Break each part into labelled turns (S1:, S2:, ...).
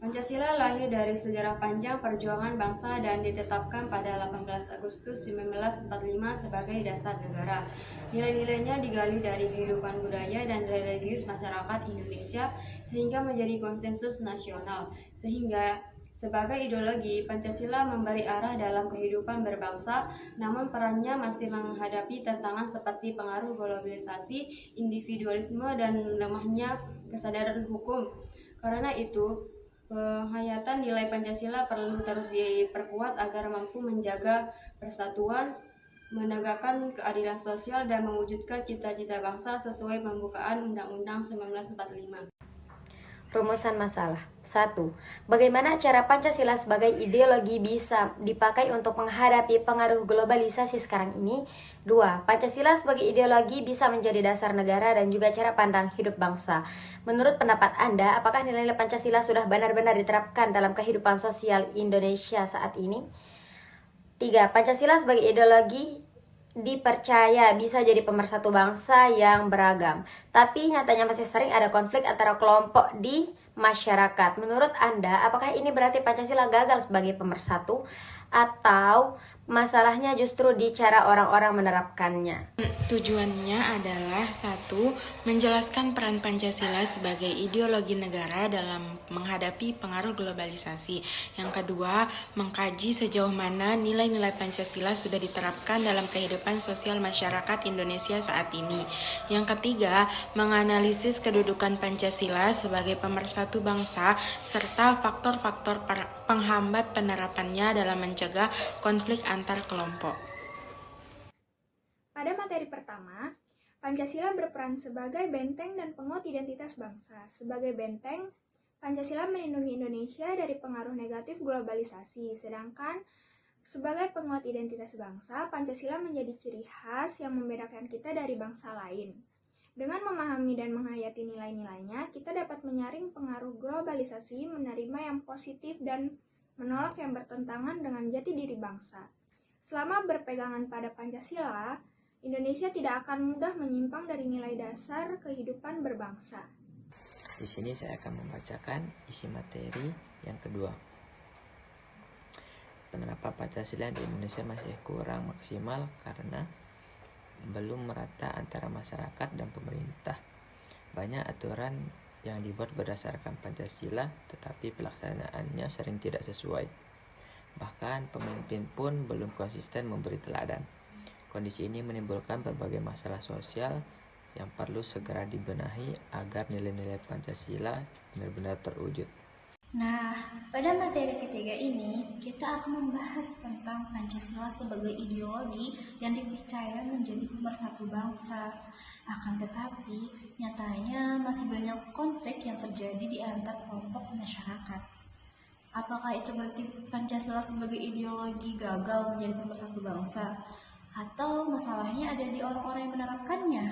S1: Pancasila lahir dari sejarah panjang perjuangan bangsa dan ditetapkan pada 18 Agustus 1945 sebagai dasar negara. Nilai-nilainya digali dari kehidupan budaya dan religius masyarakat Indonesia sehingga menjadi konsensus nasional. Sehingga sebagai ideologi, Pancasila memberi arah dalam kehidupan berbangsa, namun perannya masih menghadapi tantangan seperti pengaruh globalisasi, individualisme, dan lemahnya kesadaran hukum. Karena itu, penghayatan nilai Pancasila perlu terus diperkuat agar mampu menjaga persatuan, menegakkan keadilan sosial, dan mewujudkan cita-cita bangsa sesuai pembukaan Undang-Undang 1945.
S2: Rumusan masalah. 1. Bagaimana cara Pancasila sebagai ideologi bisa dipakai untuk menghadapi pengaruh globalisasi sekarang ini? 2. Pancasila sebagai ideologi bisa menjadi dasar negara dan juga cara pandang hidup bangsa. Menurut pendapat Anda, apakah nilai-nilai Pancasila sudah benar-benar diterapkan dalam kehidupan sosial Indonesia saat ini? 3. Pancasila sebagai ideologi dipercaya bisa jadi pemersatu bangsa yang beragam, tapi nyatanya masih sering ada konflik antara kelompok di masyarakat. Menurut Anda, apakah ini berarti Pancasila gagal sebagai pemersatu atau masalahnya justru di cara orang-orang menerapkannya?
S3: Tujuannya adalah 1. Menjelaskan peran Pancasila sebagai ideologi negara dalam menghadapi pengaruh globalisasi. Yang kedua, mengkaji sejauh mana nilai-nilai Pancasila sudah diterapkan dalam kehidupan sosial masyarakat Indonesia saat ini. Yang ketiga, menganalisis kedudukan Pancasila sebagai pemersatu bangsa serta faktor-faktor penghambat penerapannya dalam mencegah konflik antar kelompok.
S4: Pada materi pertama, Pancasila berperan sebagai benteng dan penguat identitas bangsa. Sebagai benteng, Pancasila melindungi Indonesia dari pengaruh negatif globalisasi, sedangkan sebagai penguat identitas bangsa, Pancasila menjadi ciri khas yang membedakan kita dari bangsa lain. Dengan memahami dan menghayati nilai-nilainya, kita dapat menyaring pengaruh globalisasi, menerima yang positif, dan menolak yang bertentangan dengan jati diri bangsa. Selama berpegangan pada Pancasila, Indonesia tidak akan mudah menyimpang dari nilai dasar kehidupan berbangsa.
S5: Di sini saya akan membacakan isi materi yang kedua. Penerapan Pancasila di Indonesia masih kurang maksimal karena belum merata antara masyarakat dan pemerintah. Banyak aturan yang dibuat berdasarkan Pancasila, tetapi pelaksanaannya sering tidak sesuai. Bahkan pemimpin pun belum konsisten memberi teladan. Kondisi ini menimbulkan berbagai masalah sosial yang perlu segera dibenahi agar nilai-nilai Pancasila benar-benar terwujud.
S6: Nah, pada materi ketiga ini, kita akan membahas tentang Pancasila sebagai ideologi yang dipercaya menjadi pemersatu bangsa. Akan tetapi, nyatanya masih banyak konflik yang terjadi di antar kelompok masyarakat. Apakah itu berarti Pancasila sebagai ideologi gagal menjadi pemersatu bangsa? Atau masalahnya ada di orang-orang yang menerapkannya?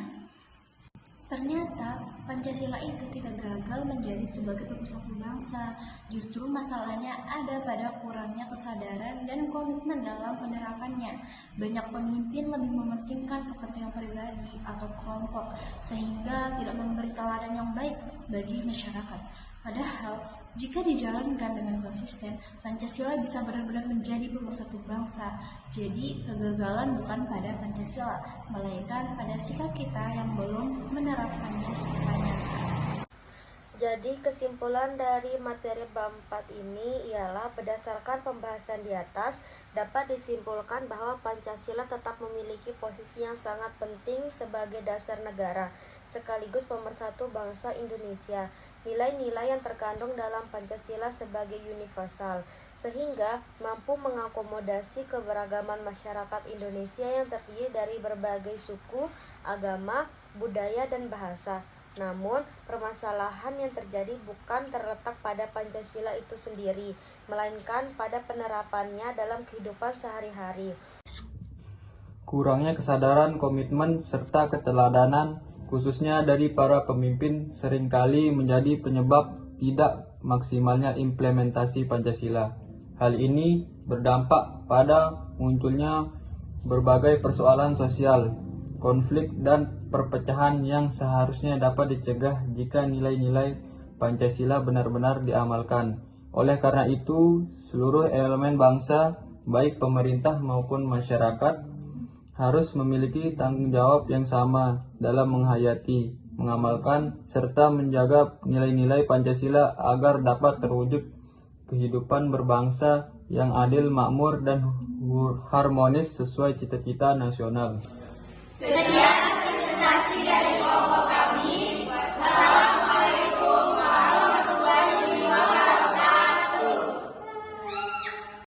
S6: Ternyata Pancasila itu tidak gagal menjadi sebagai pemersatu bangsa. Justru masalahnya ada pada kurangnya kesadaran dan komitmen dalam penerapannya. Banyak pemimpin lebih mementingkan kepentingan pribadi atau kelompok sehingga tidak memberi teladan yang baik bagi masyarakat. Padahal jika dijalankan dengan konsisten, Pancasila bisa benar-benar menjadi pemersatu bangsa. Jadi, kegagalan bukan pada Pancasila, melainkan pada sikap kita yang belum menerapkannya secara nyata.
S2: Jadi, kesimpulan dari materi bab 4 ini ialah berdasarkan pembahasan di atas, dapat disimpulkan bahwa Pancasila tetap memiliki posisi yang sangat penting sebagai dasar negara, sekaligus pemersatu bangsa Indonesia. Nilai-nilai yang terkandung dalam Pancasila sebagai universal, sehingga mampu mengakomodasi keberagaman masyarakat Indonesia yang terdiri dari berbagai suku, agama, budaya, dan bahasa. Namun, permasalahan yang terjadi bukan terletak pada Pancasila itu sendiri, melainkan pada penerapannya dalam kehidupan sehari-hari.
S7: Kurangnya kesadaran, komitmen, serta keteladanan khususnya dari para pemimpin seringkali menjadi penyebab tidak maksimalnya implementasi Pancasila. Hal ini berdampak pada munculnya berbagai persoalan sosial, konflik, dan perpecahan yang seharusnya dapat dicegah jika nilai-nilai Pancasila benar-benar diamalkan. Oleh karena itu, seluruh elemen bangsa, baik pemerintah maupun masyarakat, harus memiliki tanggung jawab yang sama dalam menghayati, mengamalkan, serta menjaga nilai-nilai Pancasila agar dapat terwujud kehidupan berbangsa yang adil, makmur, dan harmonis sesuai cita-cita nasional.
S8: Sekian